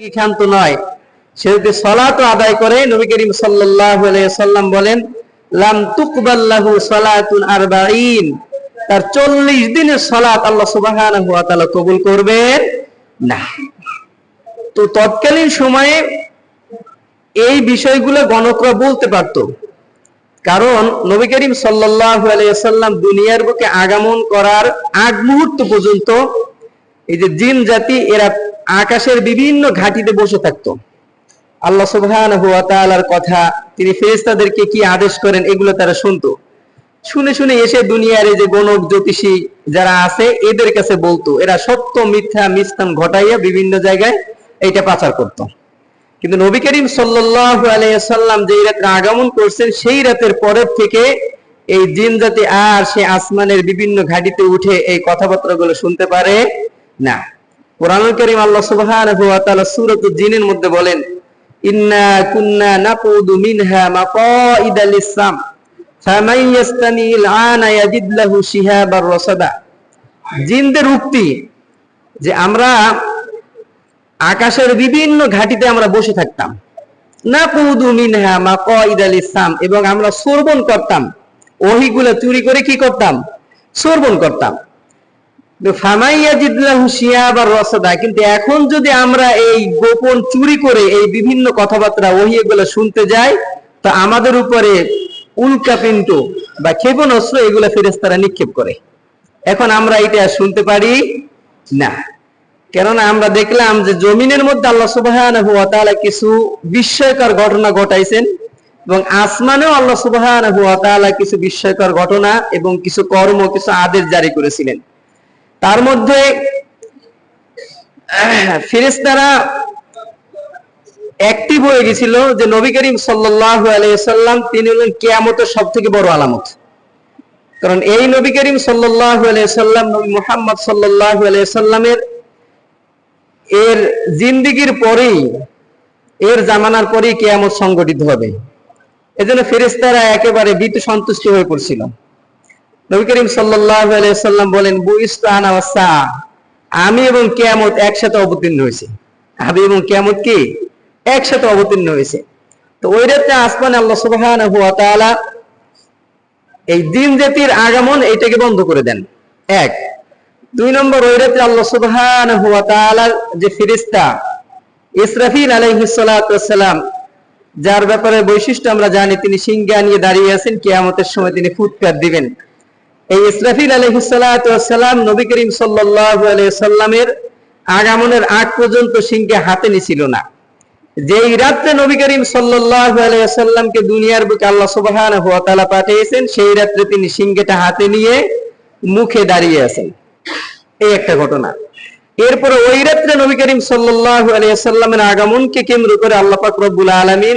ক্ষান্ত নয়, সে যদি সালাত আদায় করে, নবী করিম সাল্লাল্লাহু আলাইহি সাল্লাম বলেন লাম তুকবাল লাহু সালাতুন 40, তার 40 দিনের সালাত আল্লাহ সুবহানাহু ওয়া তাআলা কবুল করবেন না। তো তৎকালীন সময়ে এই বিষয়গুলো গণকরা বলতে পারত, কারণ নবী করিম সাল্লাল্লাহু আলাইহি সাল্লাম দুনিয়ার বুকে আগমন করার আগ মুহূর্ত পর্যন্ত এই যে জিন জাতি এরা আকাশের বিভিন্ন ঘাটিতে বসে থাকতো। আল্লাহ সুবহানাহু ওয়া তাআলার কথা, তিনি ফেরেশতাদেরকে কি আদেশ করেন, এগুলো তারা শুনতো। শুনে শুনে এসে দুনিয়ার এই যে গণক জ্যোতিষী যারা আছে এদের কাছে বলতো, এরা সত্য মিথ্যা মিস্তান ঘটাইয়া বিভিন্ন জায়গায় এইটা পাচার করত। কিন্তু নবী করিম সাল্লাল্লাহু আলাইহি সাল্লাম যেই রাতে আগমন করছেন, সেই রাতের পরের থেকে এই জিন জাতি আর সে আসমানের বিভিন্ন ঘাটিতে উঠে এই কথাবার্তাগুলো শুনতে পারে না। কোরআনুল কারীম আল্লাহ সুবহানাহু ওয়া তাআলা সূরাতুল জিনের মধ্যে বলেন, ইন্না কুন্না নাকুদু মিনহা মাকাইদা লিস-সাম ফামান ইয়াস্তামিল আনা ইয়াজিদ লাহু শিহাবার রাসাদা। জিনদের উক্তি যে আমরা আকাশের বিভিন্ন ঘাটিতে আমরা বসে থাকতাম, নাকুদু মিনহা মাকাইদা লিস-সাম, এবং আমরা শ্রবণ করতাম, ওহীগুলো চুরি করে কি করতাম, শ্রবণ করতাম। কিন্তু এখন যদি আমরা এই গোপন চুরি করে এই বিভিন্ন কথাবার্তা ওহী এগুলো শুনতে যাই, তো আমাদের উপরে উল্কাপিণ্ড বা ক্ষেপণাস্ত্র এগুলো ফেরেশতারা নিক্ষেপ করে। এখন আমরা এটা শুনতে পারি না, কেননা আমরা দেখলাম যে জমিনের মধ্যে আল্লাহ সুবহানাহু ওয়া তাআলা কিছু বিস্ময়কর ঘটনা ঘটাইছেন, এবং আসমানেও আল্লাহ সুবহানাহু ওয়া তাআলা কিছু বিস্ময়কর ঘটনা এবং কিছু কর্ম, কিছু আদেশ জারি করেছিলেন। তার মধ্যে ফেরেশতারা অ্যাক্টিভ হয়ে গেছিল যে নবী করিম সাল্লাল্লাহু আলাইহি সাল্লাম তিনি হলেন কিয়ামতের সবথেকে বড় আলামত। কারণ এই নবী করিম সাল্লাল্লাহু আলাইহি সাল্লাম, নবী মুহাম্মদ সাল্লাল্লাহু আলাইহি সাল্লামের এর জিন্দেগীর পরেই, এর জামানার পরেই কিয়ামত সংঘটিত হবে। এজন্য ফেরেশতারা একেবারে ভীতু সন্তুষ্ট হয়ে পড়ছিল। নবী করিম সাল্লাল্লাহু আলাইহি সাল্লাম বলেন, বুইস্তু আনা ওয়াস সাআ, আমি এবং কিয়ামত একসাথে অবতীর্ণ হয়েছে। আমি এবং কিয়ামত কি একসাথে অবতীর্ণ হয়েছে। তো ওই রাতে আসমানে আল্লাহ সুবহানাহু ওয়া তাআলা এই জিন জাতির আগমন এইটাকে বন্ধ করে দেন, এক। দুই নম্বর, ওই রাতে আল্লাহ সুবহানাহু ওয়া তাআলা যে ফেরেশতা ইসরাফিল আলাইহিস সালাতু ওয়াস সালাম, যার ব্যাপারে বৈশিষ্ট্য আমরা জানি, তিনি সিংহা নিয়ে দাঁড়িয়ে আছেন, কিয়ামতের সময় তিনি ফুৎকার দিবেন। এই ইসরাফিল আলাইহিস সালাতু ওয়াস সালাম নবী করিম সাল্লাল্লাহু আলাইহি সাল্লামের আগমনের আগ পর্যন্ত সিংহা হাতে নিছিল না। যেই রাতে নবী করিম সাল্লাল্লাহু আলাইহি সাল্লামকে দুনিয়ার বুকে আল্লাহ সুবহানাহু ওয়া তাআলা পাঠিয়েছেন, সেই রাতে তিনি সিংহাটা হাতে নিয়ে মুখে দাঁড়িয়ে আছেন। এই একটা ঘটনা। এরপরে ওই রাতে নবী করিম সাল্লাল্লাহু আলাইহি সাল্লামের আগমনকে কেন্দ্র করে আল্লাহ পাক রব্বুল আলামিন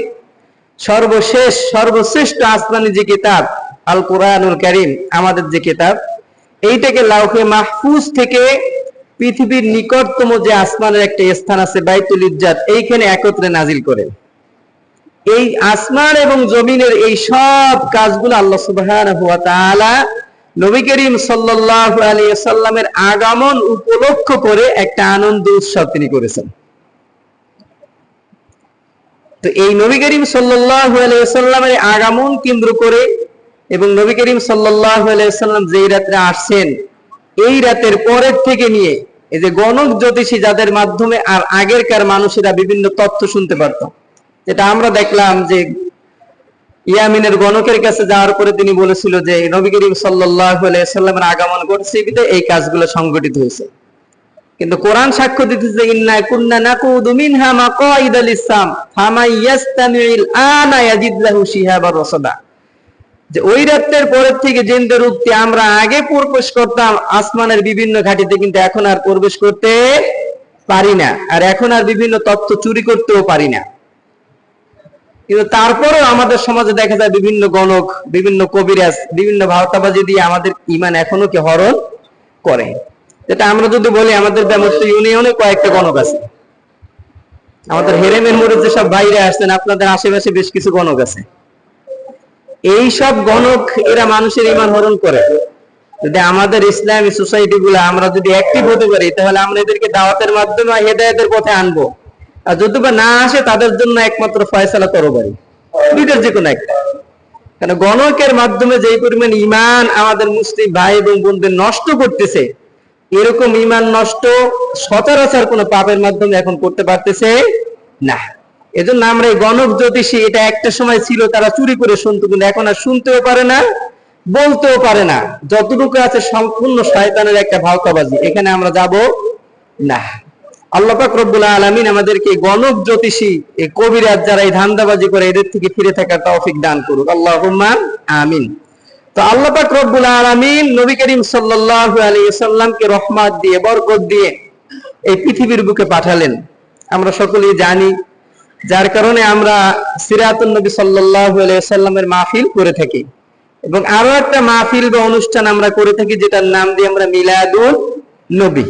সর্বশ্রেষ্ঠ আসমানি যে কিতাব আল কোরআনুল কারীম, আমাদের যে কিতাব, এইটাকে লাউহে মাহফুজ থেকে পৃথিবীর নিকটতম যে আসমানের একটা স্থান আছে বাইতুল ইজ্জাত, এইখানে একত্রে নাজিল করেন। এই আসমান এবং জমিনের এই সব কাজগুলো আল্লাহ সুবহানাহু ওয়া তাআলা নবী করিম সাল্লাল্লাহু আলাইহি সাল্লামের আগমন উপলক্ষ করে একটা আনন্দ উৎসব তিনি করেছেন। তো এই নবী করিম সাল্লাল্লাহু আলাইহি সাল্লামের আগমন কেন্দ্র করে এবং নবী করিম সাল্লাল্লাহু আলাইহি সাল্লাম যেই রাতে আসছেন, এই রাতের পরের থেকে নিয়ে এই যে গণক জ্যোতিষী যাদের মাধ্যমে আর আগেরকার মানুষেরা বিভিন্ন তথ্য শুনতে পারত, যেটা আমরা দেখলাম যে ইয়ামিনের গণকের কাছে যাওয়ার পরে তিনি বলেছিল যে নবী করিম সাল্লাল্লাহু আলাইহি সাল্লামের আগমন ঘটছে, এই কাজগুলো সংঘটিত হয়েছে। কিন্তু কোরআন সাক্ষ্য দিতেছে, ইন্না কুন্না নাকুদু মিনহা মাকাইদা লিস-সাম ফামান ইয়াস্তামিল আনা ইয়াজিদ লাহু শিহাবার রাসাদা, যে ওই রাতের পরের থেকে জিনদের উক্তি আমরা আগে প্রবেশ করতাম আসমানের বিভিন্ন ঘাটিতে, কিন্তু এখন আর প্রবেশ করতে পারি না, আর এখন আর বিভিন্ন তথ্য চুরি করতেও পারি না। কিন্তু তারপরেও আমাদের সমাজে দেখা যায় বিভিন্ন গণক, বিভিন্ন কবিরাজ, বিভিন্ন ভাওতাবাজি দিয়ে আমাদের ঈমান এখনো কি হরণ করে। যেটা আমরা যদি বলি, আমাদের ব্যামত্ত ইউনিয়নে কয়েকটা গণক আছে, আমাদের হেরেমের মোড়ে যেসব বাইরে আসছেন, আপনাদের আশেপাশে বেশ কিছু গণক আছে। এই সব গণক এরা মানুষের ঈমান হরণ করে। যদি আমাদের ইসলামী সোসাইটি গুলা আমরা যদি অ্যাক্টিভ হতে পারি, তাহলে আমরা এদেরকে দাওয়াতের মাধ্যমে হেদায়েতের পথে আনবো। আর যদি বা না আসে তাদের জন্য একমাত্র ফয়সালা তরবারি, দুইটার যে কোনো একটা। কারণ গণকের মাধ্যমে যে পরিমাণ ঈমান আমাদের মুসলিম ভাই এবং বোনদের নষ্ট করতেছে, এরকম ঈমান নষ্ট সচরাচর কোনো পাপের মাধ্যমে এখন করতে পারতেছে না। এজন্য আমরা এই গণক জ্যোতিষী, এটা একটা সময় ছিল তারা চুরি করে শুনতো, কিন্তু এখন আর শুনতেও পারে না, বলতেও পারে না। যতটুকু আছে সম্পূর্ণ শয়তানের একটা ভাওতাবাজি, এখানে আমরা যাব না। আল্লাহ পাক রব্বুল আলামিন আমাদেরকে গণক জ্যোতিষী, এই কবিরাজ যারা এই ধান্দাবাজি করে, এদের থেকে ফিরে থাকার তৌফিক দান করুক, আল্লাহুম্মা আমিন। তো আল্লাহ পাক রব্বুল আলামিন নবী করিম সাল্লাল্লাহু আলাইহি ওয়াসাল্লামকে রহমত দিয়ে, বরকত দিয়ে এই পৃথিবীর বুকে পাঠালেন, আমরা সকলেই জানি। যার কারণে আমরা সিরাতুন নবী সাল্লাল্লাহু আলাইহি ওয়াসাল্লামের মাহফিল করে থাকি, এবং আরো একটা মাহফিল বা অনুষ্ঠান আমরা করে থাকি যেটার নাম দিয়ে আমরা মিলাদুন নবী।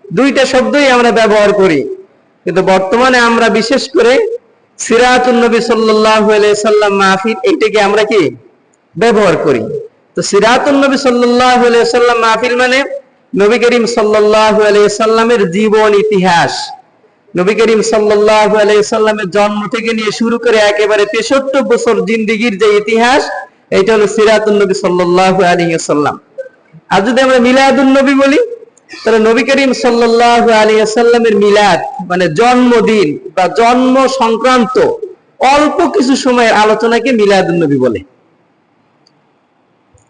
দুইটা শব্দই আমরা ব্যবহার করি, কিন্তু বর্তমানে আমরা বিশেষ করে সিরাতুন নবী সাল্লাল্লাহু আলাইহি ওয়াসাল্লাম মাহফিল, এটাকে আমরা কি ব্যবহার করি। তো সিরাতুন নবী সাল্লাল্লাহু আলাইহি ওয়াসাল্লাম মাহফিল মানে নবী করিম সাল্লাল্লাহু আলাইহি ওয়াসাল্লামের জীবন ইতিহাস, নবী করিম সাল্লাল্লাহু আলাইহি ওয়াসাল্লামের জন্ম থেকে নিয়ে শুরু করে একেবারে 63 বছর জিন্দেগির যে ইতিহাস, এটা হলো সিরাতুন নবী সাল্লাল্লাহু আলাইহি ওয়াসাল্লাম। আর যদি আমরা মিলাদুন নবী বলি, তাহলে নবী করিম সাল্লাল্লাহু আলাইহি ওয়াসাল্লামের মিলাদ মানে জন্মদিন বা জন্ম সংক্রান্ত অল্প কিছু সময়ের আলোচনাকে মিলাদুন নবী বলে।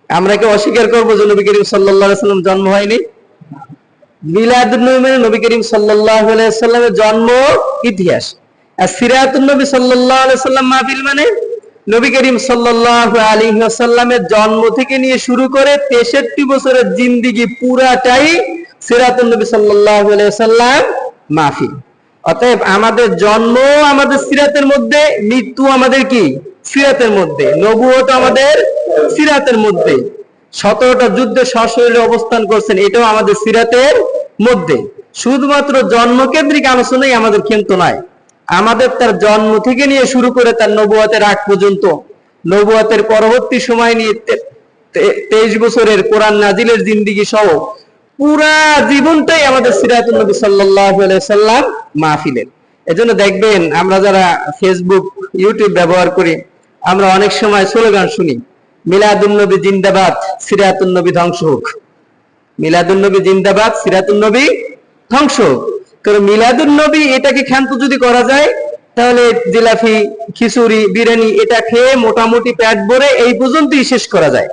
আমরা কি অস্বীকার করবো যে নবী করিম সাল্লাল্লাহু আলাইহি ওয়াসাল্লাম জন্ম হয়নি? মিলাদুন নবী মানে নবী করিম সাল্লাল্লাহু আলাইহি ওয়াসাল্লামের জন্ম ইতিহাস। আর সিরাতুন নবী সাল্লাল্লাহু আলাইহি ওয়াসাল্লাম মাহফিল মানে নবী করিম সাল্লাল্লাহু আলাইহি ওয়াসাল্লামের জন্ম থেকে নিয়ে শুরু করে 63 বছরের জিন্দেগি পুরাটাই সিরাতুন নবী সাল্লাল্লাহু আলাইহি ওয়াসাল্লাম মাহফিল। অতএব আমাদের জন্ম আমাদের সিরাতের মধ্যে, মৃত্যু আমাদের কি সিরাতের মধ্যে, নবুয়ত আমাদের সিরাতের মধ্যে, 17টা যুদ্ধে সশরীরে অবস্থান করছেন, এটাও আমাদের সিরাতের মধ্যে। শুধুমাত্র জন্মকেন্দ্রিক আলোচনাই আমাদের কিন্তু নয়, আমাদের তার জন্ম থেকে নিয়ে শুরু করে তার নবুয়তের আগ পর্যন্ত, নবুয়তের পরবর্তী সময় নিয়ে 23 বছরের কোরআন নাজিলের জিন্দেগি সহ পুরা জীবনটাই আমাদের সিরাতুন নবী সাল্লাল্লাহু আলাইহি ওয়াসাল্লাম মাহফিলের। এজন্য দেখবেন আমরা যারা ফেসবুক, ইউটিউব ব্যবহার করি, আমরা অনেক সময় স্লোগান শুনি, মিলাদুন নবী জিন্দাবাদ, সিরাতুন নবী ধ্বংস হোক। মিলাদুন নবী জিন্দাবাদ, সিরাতুন নবী ধ্বংস হোক। কারণ মিলাদুন নবী এটাকে ক্ষান্ত যদি করা যায়, তাহলে জিলাফি, খিচুড়ি, বিরিয়ানি এটা খেয়ে মোটামুটি পেট ভরে এই পর্যন্তই শেষ করা যায়।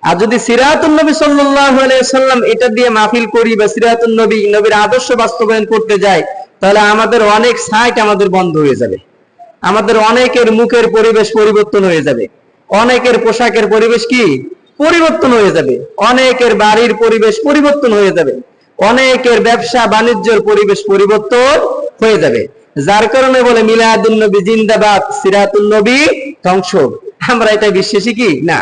আর যদি সিরাতুন নবী সাল্লাল্লাহু আলাইহি ওয়াসাল্লাম এটা দিয়ে মাহফিল করি বা সিরাতুন নবী, নবীর আদর্শ বাস্তবায়ন করতে যাই, তাহলে আমাদের অনেক সাইট আমাদের বন্ধ হয়ে যাবে, আমাদের অনেকের মুখের পরিবেশ পরিবর্তন হয়ে যাবে, অনেকের পোশাকের পরিবেশ কি পরিবর্তন হয়ে যাবে, অনেকের বাড়ির পরিবেশ পরিবর্তন হয়ে যাবে, অনেকের ব্যবসা বাণিজ্যের পরিবেশ পরিবর্তন হয়ে যাবে। যার কারণে বলে মিলাদুন নবী জিন্দাবাদ, সিরাতুন নবী ধ্বংস। আমরা এটা বিশ্বাসী কি না?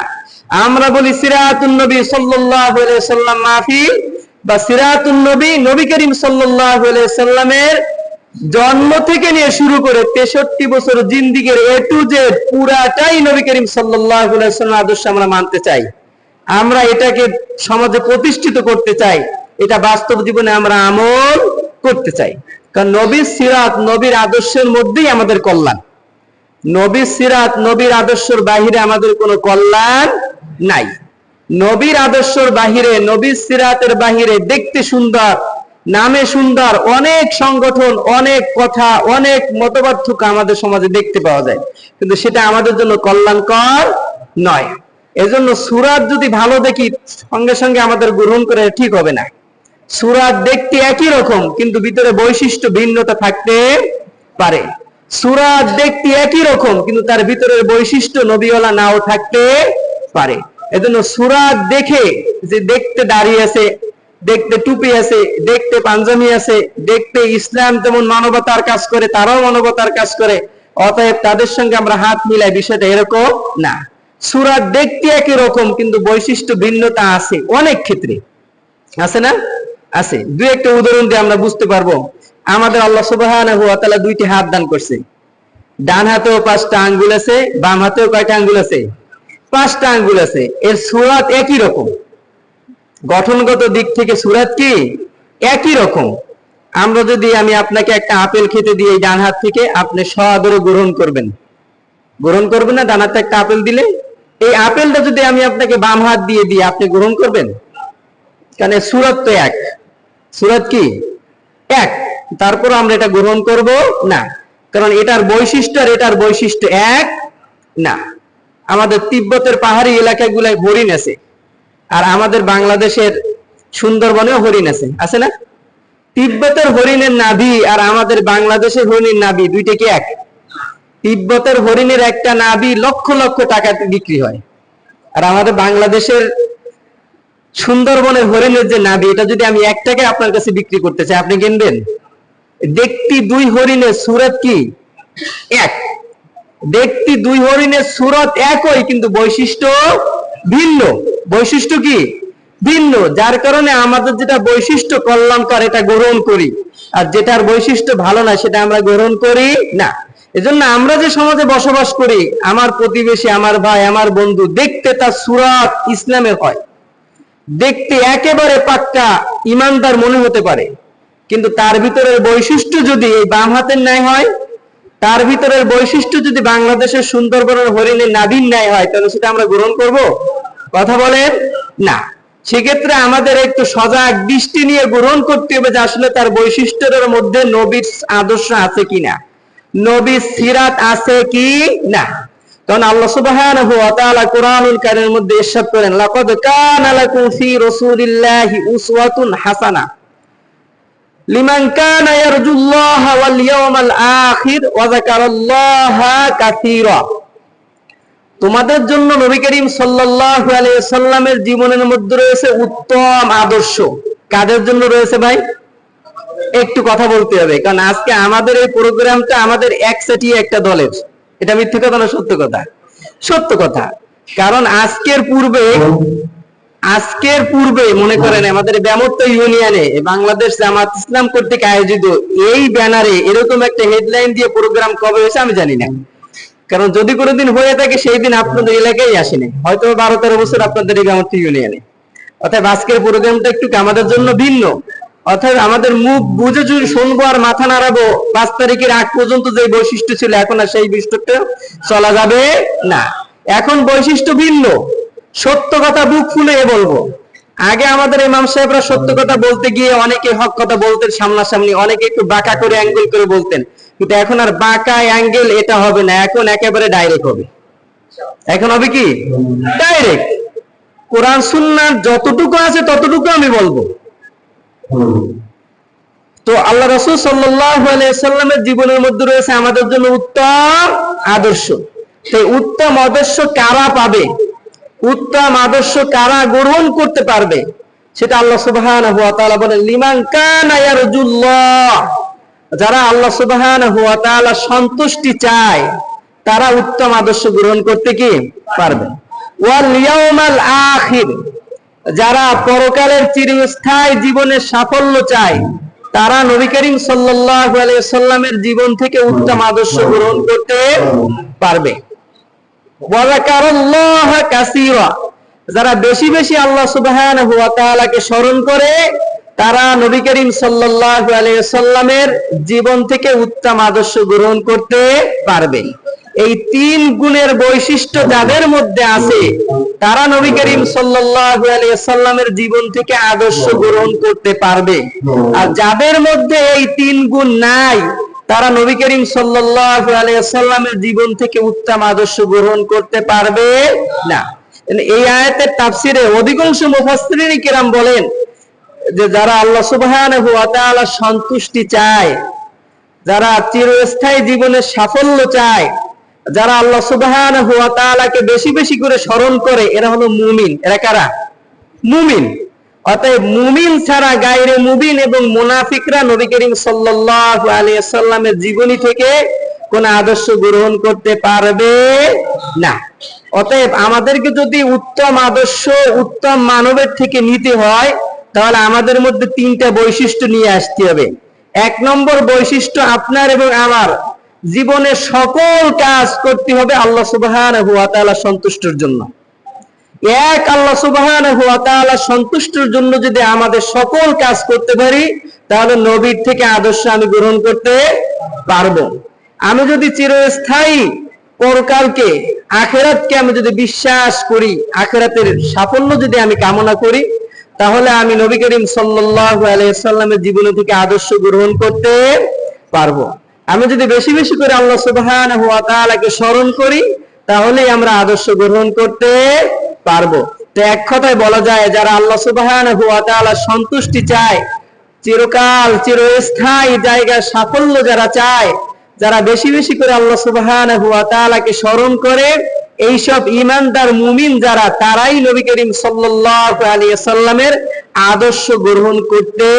আমরা বলি সিরাতুন নবী সাল্লাল্লাহু আলাইহি ওয়াসাল্লাম মাহফিল বা সিরাতুন নবী, নবী করিম সাল্লাল্লাহু আলাইহি ওয়াসাল্লামের জন্ম থেকে নিয়ে শুরু করে 63 বছর জিন্দেগির এ টু জেড পুরাটাই নবী করিম সাল্লাল্লাহু আলাইহি ওয়াসাল্লামের আদর্শ আমরা মানতে চাই, আমরা এটাকে সমাজে প্রতিষ্ঠিত করতে চাই, এটা বাস্তব জীবনে আমরা আমল করতে চাই। কারণ নবীর সিরাত, নবীর আদর্শের মধ্যেই আমাদের কল্যাণ। নবীর সিরাত, নবীর আদর্শের বাহিরে আমাদের কোনো কল্যাণ নাই। নবীর আদর্শের বাহিরে, নবীর সিরাতের বাহিরে দেখতে সুন্দর, নামে সুন্দর অনেক সংগঠন, অনেক কথা, অনেক মতপার্থক্য আমাদের সমাজে দেখতে পাওয়া যায়, কিন্তু সেটা আমাদের জন্য কল্যাণকর নয়। এজন্য সুরাত যদি ভালো দেখি, সঙ্গে সঙ্গে আমাদের গ্রহণ করে ঠিক হবে না। সুরাত দেখতে একই রকম, কিন্তু ভিতরে বৈশিষ্ট্য ভিন্নতা থাকতে পারে। সুরাত দেখতে একই রকম, কিন্তু তার ভিতরের বৈশিষ্ট্য নবীওয়ালা নাও থাকতে পারে। এজন্য সুরাত দেখে, যে দেখতে দাড়ি আছে, দেখতে টুপি আছে, দেখতে পাঞ্জাবি আছে, দেখতে ইসলাম যেমন মানবতার কাজ করে, তারাও মানবতার কাজ করে, অতএব তাদের সঙ্গে আমরা হাত মিলাই, বিষয়টা এরকম না। সুরাত দেখতে একই রকম, কিন্তু বৈশিষ্ট্য ভিন্নতা আছে অনেক ক্ষেত্রে, আছে না? আছে। দুই একটা উদাহরণ দিয়ে আমরা বুঝতে পারবো। আমাদের আল্লাহ সুবহানাহু ওয়া তাআলা দুইটি হাত দান করছে, ডান হাতেও 5টা আঙ্গুল আছে, বাম হাতেও কয়টা আঙ্গুল আছে? 5টা আঙ্গুল আছে। এর সুরাত একই রকম, গঠনগত দিক থেকে সুরাত কি একই রকম। আমরা যদি আমি আপনাকে একটা আপেল খেতে দিই এই ডান হাত থেকে, আপনি সআদরে গ্রহণ করবেন, গ্রহণ করবেন না? ডান হাতে একটা আপেল দিলে, এই আপেলটা যদি আমি আপনাকে বাম হাত দিয়ে দিই, আপনি গ্রহণ করবেন? কারণ সূরত তো এক, সূরত কি এক, তারপর আমরা এটা গ্রহণ করব না, কারণ এটার বৈশিষ্ট্য আর এটার বৈশিষ্ট্য এক না। আমাদের তিব্বতের পাহাড়ি এলাকাগুলায় হরিণ আছে, আর আমাদের বাংলাদেশের সুন্দরবনেও হরিণ আছে, আছে না? তিব্বতের হরিণের নাভি আর আমাদের বাংলাদেশের হরিণের নাভি দুইটা কি এক? তিব্বতের হরিণের একটা নাভি লক্ষ লক্ষ টাকাতে বিক্রি হয়, আর আমাদের বাংলাদেশের সুন্দরবনের হরিণের যে নাভি, এটা যদি আমি 1 টাকায় আপনার কাছে বিক্রি করতে চাই, আপনি কিনবেন? দেখতে দুই হরিণের সূরত কি এক, দেখতে দুই হরিণের সূরত একই, কিন্তু বৈশিষ্ট্য ভিন্ন। বৈশিষ্ট্য কি ভিন্ন, যার কারণে আমাদের যেটা বৈশিষ্ট্য কল্যাণকর এটা গ্রহণ করি, আর যেটার বৈশিষ্ট্য ভালো না সেটা আমরা গ্রহণ করি না। এজন্য আমরা যে সমাজে বসবাস করি, আমার প্রতিবেশী, আমার ভাই, আমার বন্ধু, দেখতে তার সূরত ইসলামের হয়, দেখতে একেবারে পাক্কা ইমানদার মনে হতে পারে, কিন্তু তার ভিতরের বৈশিষ্ট্য যদি এই বাম হাতের ন্যায় হয়, তার ভিতরের বৈশিষ্ট্য যদি বাংলাদেশের সুন্দরবনের হরিণের নাভির ন্যায় হয়, তাহলে সেটা আমরা গ্রহণ করব? কথা বলেন না। সেক্ষেত্রে আমাদের একটু সজাগ দৃষ্টি নিয়ে গ্রহণ করতে হবে যে আসলে তার বৈশিষ্ট্যের মধ্যে নবীর আদর্শ আছে কিনা, নবীর সিরাত আছে কি না। কারণ আল্লাহ সুবহানাহু ওয়া তাআলা কুরআনুল কারীমের মধ্যে ইরশাদ করেন, লাকাদ কানা লাকুম ফি রাসূলিল্লাহি উসওয়াতুন হাসানাহ লিমান কানা ইয়ারজুল্লাহা ওয়াল ইয়াওমাল আখির ওয়া যাকারাল্লাহা কাসীরা। তোমাদের জন্য নবী করিম সাল্লাল্লাহু আলাইহি সাল্লামের জীবনের মধ্যে রয়েছে উত্তম আদর্শ। কাদের জন্য রয়েছে ভাই? একটু কথা বলতে হবে, কারণ আজকে আমাদের এই প্রোগ্রামটা আমাদের একসাথে একটা দলের। এটা মিথ্যে কথা না সত্য কথা? সত্য কথা। কারণ আজকের পূর্বে মনে করেন আমাদের ব্যামত্ত ইউনিয়নে বাংলাদেশ জামাত ইসলাম কর্তৃক আয়োজিত এই ব্যানারে এরকম একটা হেডলাইন দিয়ে প্রোগ্রাম কবে হয়েছে আমি জানি না, কারণ যদি কোনোদিন হয়ে থাকে সেই দিন আপনাদের এলাকায় আসেনি, হয়তো 12-13 বছর আপনাদের এই ব্যামত্ত ইউনিয়নে। অর্থাৎ আজকের প্রোগ্রামটা একটু আমাদের জন্য ভিন্ন। অর্থাৎ আমাদের মুখ বুঝে যদি শুনবো আর মাথা নাড়াবো, 5 তারিখের আগ পর্যন্ত যে বৈশিষ্ট্য ছিল এখন আর সেই বৈশিষ্ট্য চলা যাবে না। এখন বৈশিষ্ট্য ভিন্ন। সত্য কথা বুক ফুলে বলবো। আগে আমাদের ইমাম সাহেবরা সত্য কথা বলতে গিয়ে অনেকে হক কথা বলতেন সামনাসামনি, অনেকে একটু বাঁকা করে অ্যাঙ্গেল করে বলতেন, কিন্তু এখন আর বাঁকা অ্যাঙ্গেল এটা হবে না, এখন একেবারে ডাইরেক্ট হবে। এখন হবে কি ডাইরেক্ট। কোরআন সুন্নাহ যতটুকু আছে ততটুকু আমি বলবো। তো আল্লাহ রাসূল সাল্লাল্লাহু আলাইহি সাল্লামের জীবনের মধ্যে রয়েছে আমাদের জন্য উত্তম আদর্শ। সেই উত্তম আদর্শ কারা পাবে, উত্তম আদর্শ কারা গ্রহণ করতে পারবে, সেটা আল্লাহ সুবহানাহু ওয়া তাআলা বলেন, লিমান কানা ইয়ারজুল্লাহ, যারা আল্লাহ সুবহানাহু ওয়া তাআলা সন্তুষ্টি চায় তারা উত্তম আদর্শ গ্রহণ করতে কি পারবে। ওয়াল ইয়াউমাল আখির, যারা পরকালের চিরস্থায়ী জীবনের সাফল্য চায় তারা নবী করিম সাল্লাল্লাহু আলাইহি সাল্লামের জীবন থেকে উত্তম আদর্শ গ্রহণ করতে পারবে। ওয়া যাকারাল্লাহা কাসীরা, যারা বেশি বেশি আল্লাহ সুবহানাহু ওয়া তাআলাকে স্মরণ করে তারা নবী করিম সাল্লাল্লাহু আলাইহি সাল্লামের জীবন থেকে উত্তম আদর্শ গ্রহণ করতে পারবে। এই 3 গুণের বৈশিষ্ট্য যাদের মধ্যে আছে তারা নবী করিম সাল্লাল্লাহু আলাইহি সাল্লামের জীবন থেকে আদর্শ গ্রহণ করতে পারবে। আর যাদের মধ্যে এই 3 গুণ নাই তারা নবী করিম সাল্লাল্লাহু আলাইহি সাল্লামের জীবন থেকে উত্তম আদর্শ গ্রহণ করতে পারবে না। এই আয়াতের তাফসিরে অধিকাংশ মুফাসসিরিন কিরাম বলেন যে যারা আল্লাহ সুবহানাহু ওয়া তাআলা সন্তুষ্টি চায়, যারা চিরস্থায়ী জীবনের সাফল্য চায়, যারা আল্লাহ সুবহানাহু ওয়া তাআলাকে বেশি বেশি করে স্মরণ করে, এরা হলো মুমিন। এরা কারা? মুমিন। অতএব মুমিন ছাড়া গায়রে মুমিন এবং মুনাফিকরা নবী করিম সাল্লাল্লাহু আলাইহি সাল্লামের জীবনী থেকে কোন আদর্শ গ্রহণ করতে পারবে না। অতএব আমাদেরকে যদি উত্তম আদর্শ উত্তম মানবের থেকে নিতে হয় তাহলে আমাদের মধ্যে 3টা বৈশিষ্ট্য নিয়ে আসতে হবে। 1 নম্বর বৈশিষ্ট্য, আপনার এবং আমার জীবনে সকল কাজ করতে হবে আল্লাহ সুবহানাহু ওয়া তাআলা সন্তুষ্টির জন্য। আল্লাহ সুবহানাহু ওয়া তাআলা সন্তুষ্টির জন্য যদি আমাদের সকল কাজ করতে পারি তাহলে নবীর থেকে আদর্শ আমি গ্রহণ করতে পারবো। আমি যদি চিরস্থায়ী পরকালকে, আখিরাতকে আমি যদি বিশ্বাস করি, আখিরাতের সাফল্য যদি আমি কামনা করি, তাহলে আমি নবী করিম সাল্লাল্লাহু আলাইহি ওয়াসাল্লামের জীবন থেকে আদর্শ গ্রহণ করতে পারবো। আমি যদি বেশি বেশি করে আল্লাহ সুবহানাহু ওয়া তাআলাকে স্মরণ করি, তাহলেই আমরা আদর্শ গ্রহণ করতে পারবো। তো এক কথায় বলা যায়, যারা আল্লাহ সুবহানাহু ওয়া তাআলার সন্তুষ্টি চায়, চিরকাল চিরস্থায়ী জায়গার সাফল্য যারা চায়, যারা বেশি বেশি করে আল্লাহ সুবহানাহু ওয়া তাআলাকে স্মরণ করে, এইসব ঈমানদার মুমিন যারা, তারাই নবী করিম সাল্লাল্লাহু আলাইহি ওয়াসাল্লামের আদর্শ গ্রহণ করতে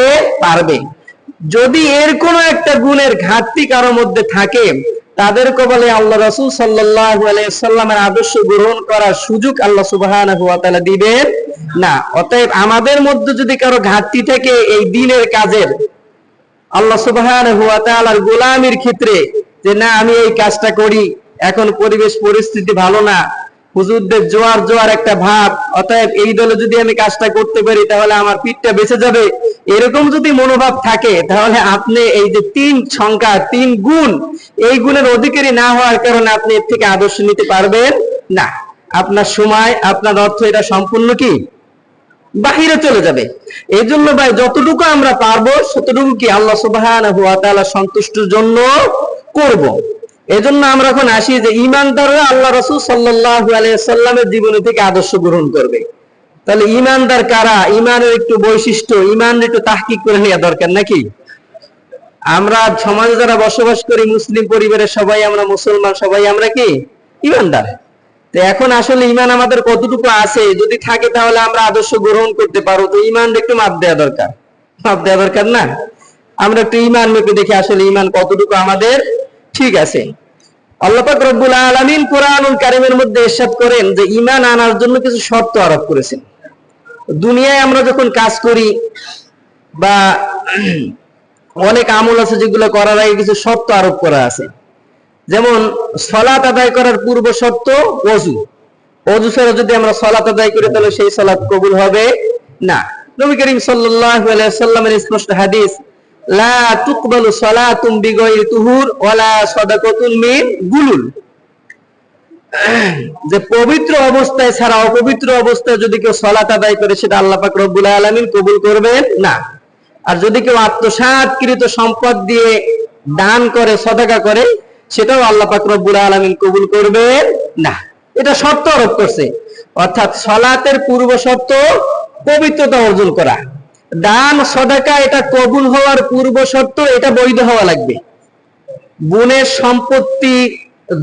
পারবে। যদি এর কোনো একটা গুণের ঘাটতি কারোর মধ্যে থাকে, তাদেরকে বলে আল্লাহ রাসূল সাল্লাল্লাহু আলাইহি ওয়াসাল্লামের আদর্শ গ্রহণ করার সুযোগ আল্লাহ সুবহানাহু ওয়া তাআলা দিবেন না। অতএব আমাদের মধ্যে যদি কারো ঘাটতি থাকে এই দ্বীনের কাজের, আল্লাহ সুবহানাহু ওয়া তাআলার গোলামির ক্ষেত্রে, যে না আমি এই কাজটা করি, এখন পরিবেশ পরিস্থিতি ভালো না, হুজুরদের জোয়ার একটা ভাব, অতএব এই দলে যদি আমি কাজটা করতে পারি তাহলে আমার পিঠটা বেঁচে যাবে, এরকম যদি মনোভাব থাকে, তাহলে আপনি এই যে 3 সংখ্যা 3 গুণ, এই গুণের অধিকারী না হওয়ার কারণে আপনি এর থেকে আদর্শ নিতে পারবেন না। আপনার সময়, আপনার অর্থ, এটা সম্পূর্ণ কি বাহিরে চলে যাবে। এই জন্য ভাই, যতটুকু আমরা পারবো ততটুকু কি আল্লাহ সুবহানাহু ওয়া তাআলা সন্তুষ্টির জন্য করব। এজন্য আমরা এখন আসি যে ঈমানদাররা আল্লাহ রাসূল সাল্লাল্লাহু আলাইহি ওয়াসাল্লামের জীবন থেকে আদর্শ গ্রহণ করবে। তাহলে ঈমানদার কারা? ঈমানের একটু বৈশিষ্ট্য, ঈমানের একটু তাহকিক করে নেওয়া দরকার নাকি? আমরা সমাজে যারা বসবাস করি, মুসলিম পরিবারের সবাই আমরা মুসলমান, সবাই আমরা কি ঈমানদার। তো এখন আসলে ঈমান আমাদের কতটুকু আছে, যদি থাকে তাহলে আমরা আদর্শ গ্রহণ করতে পারবো। তো ঈমান একটু মাপ দেওয়া দরকার না? আমরা একটু ঈমান মেপে দেখি আসলে ঈমান কতটুকু আমাদের ঠিক আছে। আল্লাহ পাক রব্বুল আলামিন কুরআনুল কারীমের মধ্যে ইরশাদ করেন যে ঈমান আনার জন্য কিছু শর্ত আরোপ করেছেন। দুনিয়ায় আমরা যখন কাজ করি বা অনেক আমল আছে যেগুলো করার আগে কিছু শর্ত আরোপ করা আছে। যেমন সালাত আদায় করার পূর্ব শর্ত ওযু। ওযু ছাড়া যদি আমরা সালাত আদায় করি তাহলে সেই সালাত কবুল হবে না। নবী করিম সাল্লাল্লাহু আলাইহি ওয়াসাল্লামের স্পষ্ট হাদিস, লা তুকবালু সালাতুম বিগাইরি তুহুর ওয়ালা সাদাকাতুন মিন গুলুল, যে পবিত্র অবস্থায় ছাড়া অপবিত্র অবস্থায় যদি কেউ সালাত আদায় করে সেটা আল্লাহ পাক রব্বুল আলামিন কবুল করবেন না। আর যদি কেউ আত্মসাৎকৃত সম্পদ দিয়ে দান করে, সদকা করে, সেটাও আল্লাহ পাক রব্বুল আলামিন কবুল করবেন না। এটা শর্ত আরোপ করছে। অর্থাৎ সালাতের পূর্ব শর্ত পবিত্রতা অর্জন করা, দান সদকা এটা কবুল হওয়ার পূর্ব শর্ত, এটা বৈধ হওয়া লাগবে। বোনের সম্পত্তি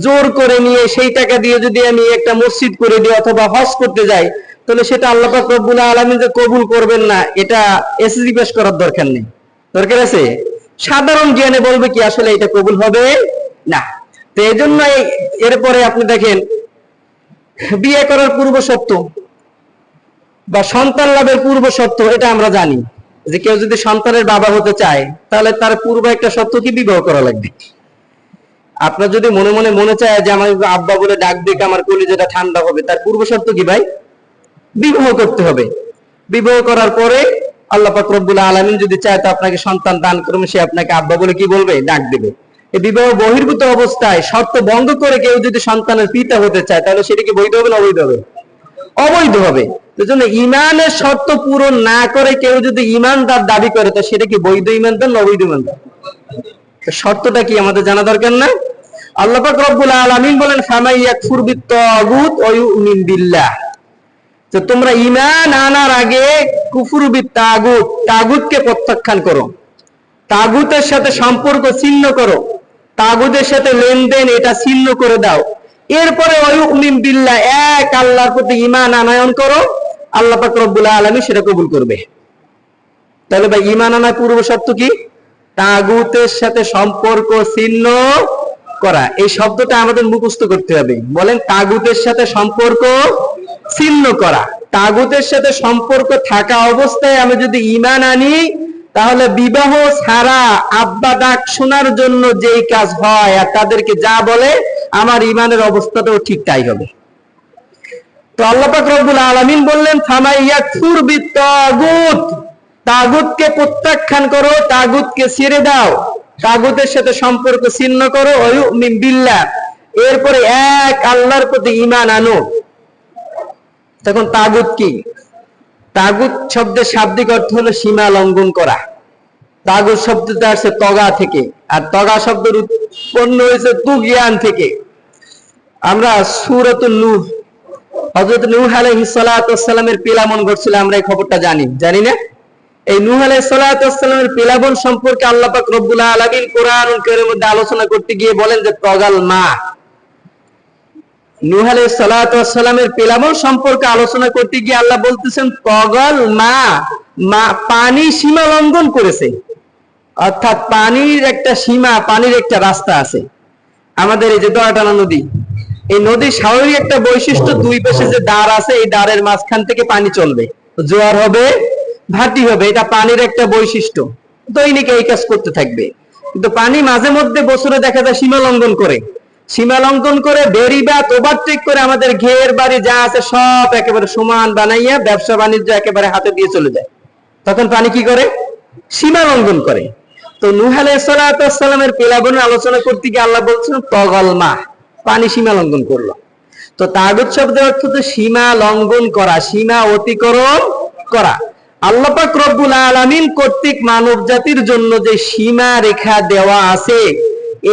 জোর করে নিয়ে সেই টাকা দিয়ে যদি আমি একটা মসজিদ করে দিই অথবা হজ করতে যাই, তাহলে সেটা আল্লাহ পাক রব্বুল আলামিন যে কবুল করবেন না, এটা এসএসসি পাস করার দরকার নেই। দরকার আছে সাধারণ জ্ঞানে বলবে কি আসলে এটা কবুল হবে না। তো এই জন্য এরপরে আপনি দেখেন, বিয়ে করার পূর্ব শর্ত বা সন্তান লাভের পূর্ব শর্ত, এটা আমরা জানি যে কেউ যদি সন্তানের বাবা হতে চায় তাহলে তার পূর্ব একটা শর্ত কি, বিবাহ করা লাগবে। আপনার যদি মনে মনে মনে চায় যে আমার আব্বা বলে ডাক দিক আমার কলিজাটা ঠান্ডা হবে, তার পূর্ব শর্ত কি ভাই? বিবাহ করতে হবে। বিবাহ করার পরে আল্লাহ পাক রব্বুল আলামিন যদি চায় তো আপনাকে সন্তান দান করবে, সে আপনাকে আব্বা বলে কি বলবে, ডাক দেবে। এই বিবাহ বহির্ভূত অবস্থায় শর্ত ভঙ্গ করে কেউ যদি সন্তানের পিতা হতে চায় তাহলে সেটা কি বৈধ হবে না অবৈধ হবে? অবৈধ হবে। এজন্য ঈমানের শর্ত পূরণ না করে কেউ যদি ঈমানদার দাবি করে তো সেটা কি বৈধ ঈমানদার না অবৈধ ঈমানদার? শর্তটা কি আমাদের জানা দরকার না? আল্লাহ পাক রব্বুল আলামিন বলেন, ফামাই ইয়াকফুর বিত-তাগুত ওয়া ইউমিন বিল্লাহ, তো তোমরা ঈমান আনার আগে কুফর বিত-তাগুত, তাগুতকে প্রত্যাখ্যান করো, তাগুতের সাথে সম্পর্ক ছিন্ন করো, তাগুতের সাথে লেনদেন এটা ছিন্ন করে দাও। এরপরে ওয়া ইউমিন বিল্লাহ, এক আল্লাহর প্রতি ঈমান আনয়ন করো, আল্লাহ পাক রব্বুল আলামিন সেটা কবুল করবে। তাহলে ভাই ঈমান আনার পূর্ব শর্ত কি? তাগুতের সাথে সম্পর্ক ছিন্ন করা। এই শব্দটা আমাদের মুখস্থ করতে হবে। বলেন, তাগুতের সাথে সম্পর্ক ছিন্ন করা। তাগুতের সাথে সম্পর্ক থাকা অবস্থায় আমি যদি ঈমান আনি, তাহলে বিবাহ ছাড়া আব্বা ডাক শোনার জন্য যেই কাজ হয় আর তাদেরকে যা বলে, আমার ঈমানের অবস্থাটাও ঠিক তাই হবে। তো আল্লাহ পাক রব্বুল আলামিন বললেন, ফামাই ইয়াকফুর বিত-তাগুত, তাগুতকে প্রত্যাখ্যান করো, তাগুতকে ছেড়ে দাও, তাগুতের সাথে সম্পর্ক ছিন্ন করো, ওয়ায়ুমিন বিল্লাহ, এরপরে এক আল্লাহর প্রতি ঈমান আনো। তখন তাগুত কি? তাগুত শব্দের শাব্দিক অর্থ হলো সীমা লঙ্ঘন করা। তাগুত শব্দটা আসছে তগা থেকে, আর তগা শব্দের উৎপন্ন হয়েছে তুগিয়ান থেকে। আমরা সূরাতুন নূহ, হযরত নূহ আলাইহিস সালাতু ওয়াস সালামের পেলামন ঘটছিল, আমরা এই খবরটা জানি না? এই নূহ আলাইহিস সালাতু ওয়াস সালামের পেলাবন সম্পর্কে আল্লাহ পাক রব্বুল আলামিন কোরআনুল কারীমের মধ্যে আলোচনা করতে গিয়ে বলেন যে তগাল মা। নূহ আলাইহিস সালাতু ওয়াস সালামের পেলাবন সম্পর্কে আলোচনা করতে গিয়ে আল্লাহ বলতেছেন তগাল মা, পানি সীমা লঙ্ঘন করেছে। অর্থাৎ পানির একটা সীমা, পানির একটা রাস্তা আছে। আমাদের এই যে দয়াটানা নদী, এই নদীর স্বাভাবিক একটা বৈশিষ্ট্য, দুই পাশে যে দ্বার আছে, এই দ্বারের মাঝখান থেকে পানি চলবে, জোয়ার হবে, ভাটি হবে, এটা পানির একটা বৈশিষ্ট্য। দৈনিক এই কাজ করতে থাকবে। কিন্তু পানি মাঝে মধ্যে বছরে দেখা যায় সীমা লঙ্ঘন করে, সীমা লঙ্ঘন করে বেরিবাদ ওভারটেক করে আমাদের ঘের বাড়ি যা আছে সব একেবারে সমান বানাইয়া ব্যবসা বাণিজ্য একেবারে হাতে দিয়ে চলে যায়। তখন পানি কি করে? সীমা লঙ্ঘন করে। তো নূহ আলাইহিস সালাতু ওয়াস সালামের পেলাবনের আলোচনা করতে গিয়ে আল্লাহ বলছেন তগল মা, পানি সীমা লঙ্ঘন করলো। তো তাগুত শব্দের অর্থ তো সীমা লঙ্ঘন করা, সীমা অতিক্রম করা। আল্লাহ পাক রব্বুল আলামিন কর্তৃক মানব জাতির জন্য যে সীমা রেখা দেওয়া আছে,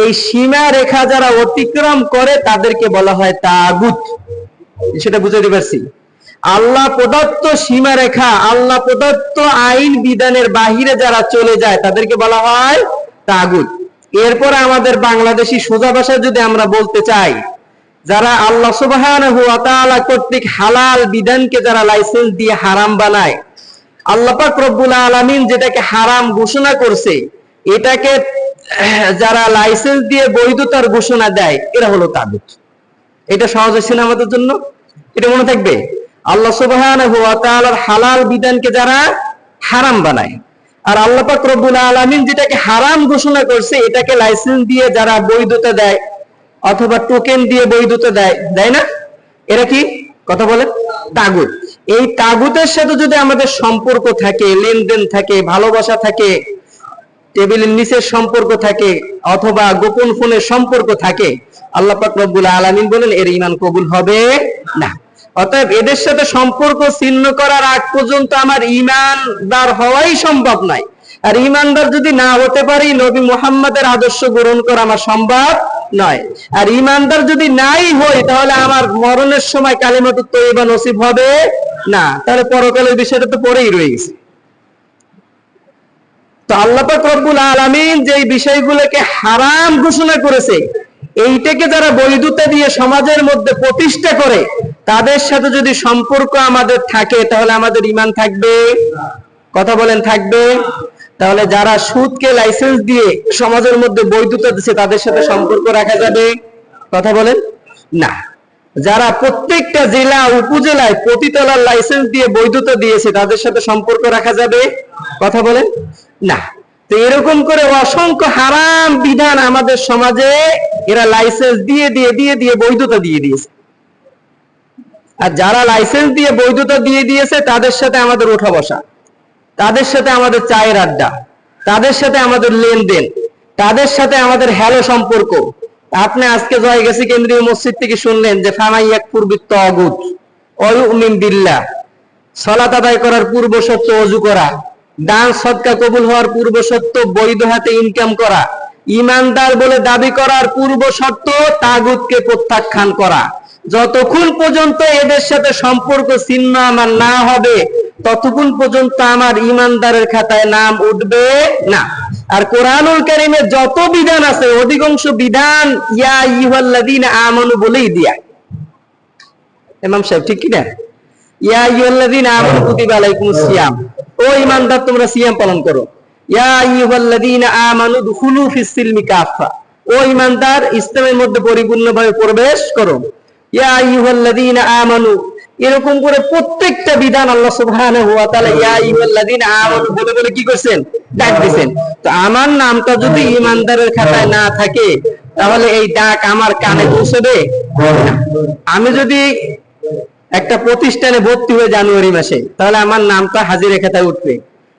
এই সীমা রেখা যারা অতিক্রম করে তাদেরকে বলা হয় তাগুত। সেটা বুঝাতে পারছি? আল্লাহ প্রদত্ত সীমা রেখা, আল্লাহ প্রদত্ত আইন বিধানের বাহিরে যারা চলে যায় তাদেরকে বলা হয় তাগুত। এরপর আমাদের বাংলাদেশি সোজা ভাষায় যদি আমরা বলতে চাই, যারা আল্লাহ সুবহানাহু ওয়া তাআলা কর্তৃক হালাল বিধানকে যারা লাইসেন্স দিয়ে হারাম বানায়, আল্লাহ পাক রব্বুল আলামিন যেটাকে হারাম ঘোষণা করছে এটাকে যারা লাইসেন্স দিয়ে বৈধতার ঘোষণা দেয়, এরা হলো তাগুত। এটা সহজ হচ্ছে না আমাদের জন্য? এটা মনে থাকবে। আল্লাহ সুবহানাহু ওয়া তাআলার হালাল বিধানকে যারা হারাম বানায়, আর আল্লাহ পাক রব্বুল আলামিন যেটাকে হারাম ঘোষণা করছে এটাকে লাইসেন্স দিয়ে যারা বৈধতা দেয় অথবা টোকেন দিয়ে বৈধতা দেয় না, এরা কি? কথা বলেন, তাগুত। এই তাগুতের সাথে যদি আমাদের সম্পর্ক থাকে, লেনদেন থাকে, ভালোবাসা থাকে, টেবিলের নিচের সম্পর্ক থাকে, অথবা গোপন ফোনের সম্পর্ক থাকে, আল্লাহ পাক রব্বুল আলামিন বলেন এর ঈমান কবুল হবে না। অতএব এদের সাথে সম্পর্ক ছিন্ন করার আগ পর্যন্ত আমার ঈমানদার হওয়াই সম্ভব নয়। আর ঈমানদার যদি না হতে পারি, নবী মুহাম্মাদের আদর্শ গ্রহণ করা আমার সম্ভব নয়। আর ঈমানদার যদি নাই হই, তাহলে আমার মরণের সময় কালিমাতুত তয়্যিবা নসিব হবে না। তাহলে পরকালের বিষয়টা তো পরেই রয়ে গেছে। তো আল্লাহ পাক রব্বুল আলামিন যে বিষয়গুলোকে হারাম ঘোষণা করেছে, এইটাকে যারা বৈধতা দিয়ে সমাজের মধ্যে প্রতিষ্ঠা করে, তাদের সাথে যদি সম্পর্ক আমাদের থাকে তাহলে আমাদের ঈমান থাকবে? কথা বলেন, থাকবে? তাহলে যারা সুদকে লাইসেন্স দিয়ে সমাজের মধ্যে বৈধতা দিচ্ছে তাদের সাথে সম্পর্ক রাখা যাবে? কথা বলেন, না। যারা প্রত্যেকটা জেলা উপজেলায় প্রতিতলার লাইসেন্স দিয়ে বৈধতা দিয়েছে তাদের সাথে সম্পর্ক রাখা যাবে? কথা বলেন, না। তো এরকম করে অসংখ্য হারাম বিধান আমাদের সমাজে এরা লাইসেন্স দিয়ে দিয়ে দিয়ে দিয়ে বৈধতা দিয়ে দিয়েছে। আর যারা লাইসেন্স দিয়ে বৈধতা দিয়ে দিয়েছে তাদের সাথে আমাদের ওঠা বসা, তাদের সাথে আমাদের চায়ের আড্ডা, তাদের সাথে আমাদের লেনদেন, তাদের সাথে আমাদের হ্যালো সম্পর্ক। আপনি আজকে জয় গেছি কেন্দ্রীয় মসজিদ থেকে শুনলেন যে ফামাইয়াকফুর বিত্তাগুত ওয়া ইউমিন বিল্লাহ, সালাত আদায় করার পূর্ব শর্ত ওযু করা, দান সদকা কবুল হওয়ার পূর্ব শর্ত বৈধ হাতে ইনকাম করা, ঈমানদার বলে দাবি করার পূর্ব শর্ত তাগুতকে প্রত্যাখ্যান করা। যতক্ষণ পর্যন্ত এদের সাথে সম্পর্ক ছিন্ন আমার না হবে ততক্ষণ পর্যন্ত আমার ঈমানদারের খাতায় নাম উঠবে না। আর কোরআনুল কারীমে যত বিধান আছে অধিকাংশ বিধান ইয়া আইয়ুহাল্লাযীনা আমানু বলেই দিয়া। ইমাম সাহেব ঠিক কি না? ইয়া আইয়ুহাল্লাযীনা আমানু কুতিবা আলাইকুমুস সিয়াম, ও ঈমানদার তোমরা সিয়াম পালন করো। ইয়া আইয়ুহাল্লাযীনা আমানু দুখুলু ফিস সিলমি কাফা, ও ঈমানদার ইসলামের মধ্যে পরিপূর্ণভাবে প্রবেশ করো। ইয়া আইয়ুহাল্লাযীনা আমানু, এরকম করে প্রত্যেকটা বিধান আল্লাহ সুবহানাহু ওয়া তাআলা ইয়া আইয়ুহাল্লাযীনা আমানু বলে বলে কি করছেন? ডাক দিবেন। তো আমার নামটা যদি ঈমানদারের খাতায় না থাকে তাহলে এই ডাক আমার কানে পৌঁছবে? আমি যদি একটা প্রতিষ্ঠানে ভর্তি হয়ে জানুয়ারি মাসে, তাহলে আমার নামটা হাজিরা খাতায় উঠবে।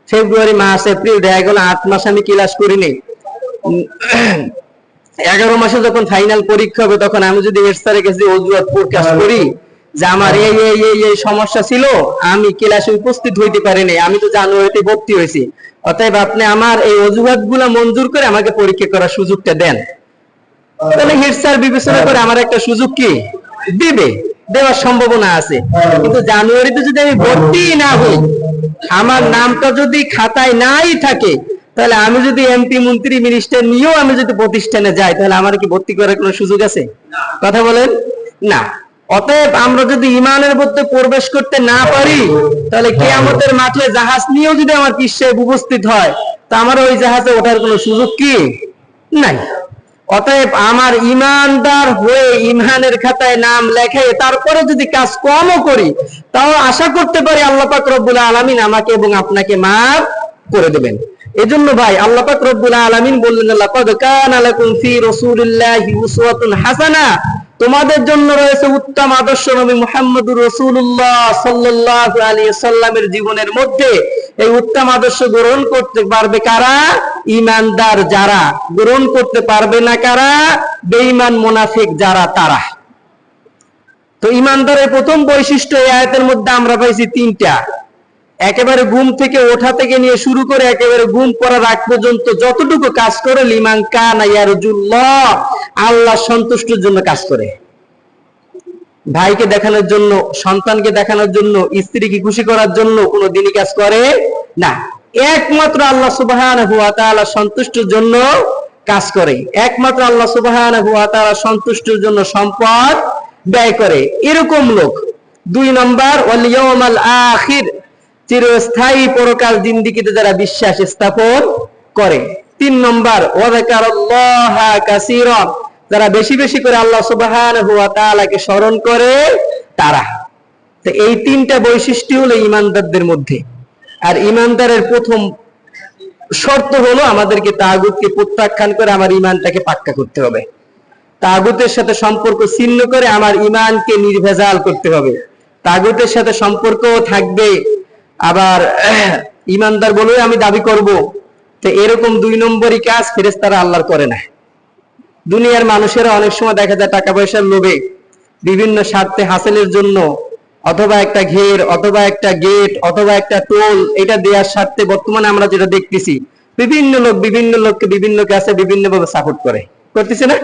ফেব্রুয়ারি মার্চ এপ্রিল দেখা গেল 8 মাস আমি ক্লাস করিনি। 11 মাসে যখন ফাইনাল পরীক্ষা হবে তখন আমি যদি হেড স্যারের কাছে অজুহাত প্রকাশ করি যে আমার এই সমস্যা ছিল, আমি ক্লাসে উপস্থিত হইতে পারিনি, আমি তো জানুয়ারিতে ভর্তি হয়েছি, অতএব আপনি আমার এই অজুহাত গুলা মঞ্জুর করে আমাকে পরীক্ষা করার সুযোগটা দেন। তাহলে হেড স্যার বিবেচনা করে আমার একটা সুযোগ কি দিবে, দেওয়ার সম্ভাবনা আছে। কিন্তু জানুয়ারিতে যদি আমি ভর্তি না হই, আমার নামটা যদি খাতায় নাই থাকে, তাহলে আমি যদি এমপি মন্ত্রী মিনিস্টার নিয়েও আমি যদি প্রতিষ্ঠানে যাই, তাহলে আমার কি ভর্তি করার কোনো সুযোগ আছে? কথা বলেন না। অতএব আমরা যদি ইমানের মধ্যে প্রবেশ করতে না পারি, তাহলে কিয়ামতের মাঠে জাহাজ নিয়েও যদি আমার পীর সাহেব উপস্থিত হয়, তা আমার ওই জাহাজে ওঠার কোনো সুযোগ কি নাই। অতএব আমার ইমানদার হয়ে ইমানের খাতায় নাম লেখে তারপরে যদি কাজ কমও করি, তাও আশা করতে পারি আল্লাহ পাক রব্বুল আলামিন আমাকে এবং আপনাকে মাফ করে দেবেন। এজন্য ভাই আল্লাহ পাক রব্বুল আলামিন বললেন, লাকাদ কানা লাকুম ফি রাসূলিল্লাহি উসওয়াতুন হাসানাহ, তোমাদের জন্য রয়েছে উত্তম আদর্শ নবী মুহাম্মদুর রাসূলুল্লাহ সাল্লাল্লাহু আলাইহি সাল্লামের জীবনের মধ্যে। এই উত্তম আদর্শ গ্রহণ করতে পারবে কারা? ঈমানদার যারা। গ্রহণ করতে পারবে না কারা? বেঈমান মুনাফিক যারা, তারা। তো ঈমানদারের প্রথম বৈশিষ্ট্য এই আয়াতের মধ্যে আমরা পাইছি 3টা। একেবারে ঘুম থেকে ওঠা থেকে নিয়ে শুরু করে একেবারে ঘুম পড়ার আগ পর্যন্ত যতটুকু কাজ করে, লিমান কানা ইয়ারজুল্লাহ, আল্লাহ সন্তুষ্টির জন্য কাজ করে। ভাইকে দেখানোর জন্য, সন্তানকে দেখানোর জন্য, স্ত্রীকে খুশি করার জন্য কোনো দিনই কাজ করে না। একমাত্র আল্লাহ সুবহানাহু ওয়া তাআলা সন্তুষ্টির জন্য কাজ করে। একমাত্র আল্লাহ সুবহানাহু ওয়া তাআলা সন্তুষ্টির জন্য সম্পদ ব্যয় করে, এরকম লোক। 2 নম্বর, ওয়াল ইয়াউমাল আখির, চিরস্থায়ী পরকাল জিন্দেগিতে যারা বিশ্বাস স্থাপন করে। 3 নম্বর, ওয়া যাকারাল্লাহা কাসীরা, যারা বেশি বেশি করে আল্লাহ সুবহানাহু ওয়া তাআলাকে স্মরণ করে তারা। তো এই 3টা বৈশিষ্ট্য হলো ঈমানদারদের মধ্যে। আর ঈমানদারের প্রথম শর্ত হলো আমাদেরকে তাগুতকে প্রত্যাখ্যান করে আমার ঈমানটাকে পাক্কা করতে হবে। তাগুতের সাথে সম্পর্ক ছিন্ন করে আমার ঈমানকে নির্ভেজাল করতে হবে। তাগুতের সাথে সম্পর্ক থাকবে, আবার ঈমানদার বলেই আমি দাবি করব, তো এরকম 2 নম্বরই কাজ ফেরেশতারা আল্লাহর করে না। দুনিয়ার মানুষেরা অনেক সময় দেখা যায় টাকা পয়সার লোভে, বিভিন্ন স্বার্থে হাসিলের জন্য, অথবা একটা ঘের, অথবা একটা গেট, অথবা একটা টোল, এটা দেওয়ার স্বার্থে বর্তমানে আমরা যেটা দেখতেছি, বিভিন্ন লোককে বিভিন্ন কাছে বিভিন্ন ভাবে সাপোর্ট করতেছে না?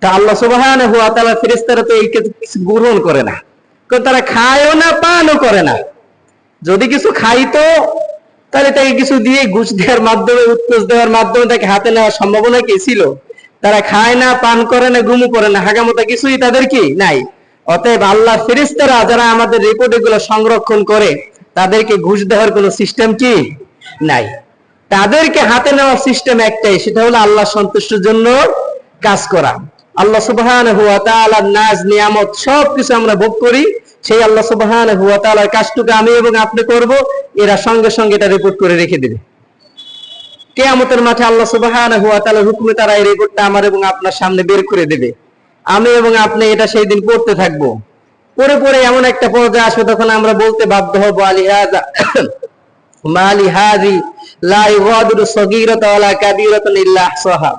তা আল্লাহ সুবহানাহু ওয়া তাআলা ফেরেশতারা তো এই কিছু গ্রহণ করে না, তারা খায়ও না, পানও করে না। যদি কিছু খাইতো তাহলে তাকে কিছু দিয়ে ঘুষ দেওয়ার মাধ্যমে, উৎকোচ দেওয়ার মাধ্যমে তাকে হাতে নেওয়ার সম্ভাবনা কি ছিল? তারা খায় না, পান করে না, ঘুমও করে না, হাগামতা কিছুই তাদের কি নাই। অতএব আল্লাহ ফেরেশতারা যারা আমাদের রিপোর্ট এগুলো সংরক্ষণ করে, তাদেরকে ঘুষ দেওয়ার কোনো সিস্টেম কি নাই। তাদেরকে হাতে নেওয়ার সিস্টেম একটাই, সেটা হলো আল্লাহ সন্তুষ্টির জন্য কাজ করা। আল্লাহ সুবহানাহু ওয়া তাআলার নাজ নিয়ামত সবকিছু আমরা ভোগ করি, সেই আল্লাহ সুবহানাহু ওয়া তাআলার কাজটুকু আমি এবং আপনি করব, এরা সঙ্গে সঙ্গে এটা রিপোর্ট করে রেখে দেবে। কিয়ামতের মাঠে আল্লাহ সুবহানাহু ওয়া তাআলার হুকুমে তারা এই রিপোর্টটা আমার এবং আপনার সামনে বের করে দেবে। আমি এবং আপনি এটা সেই দিন পড়তে থাকবো। পরে এমন একটা পর্যায়ে আসবে, তখন আমরা বলতে বাধ্য হব, আলিহাযা মালি হাযি লা ইগাদিরু সগীরাতান ওয়ালা কাবীরাতান ইল্লা আহসাহা।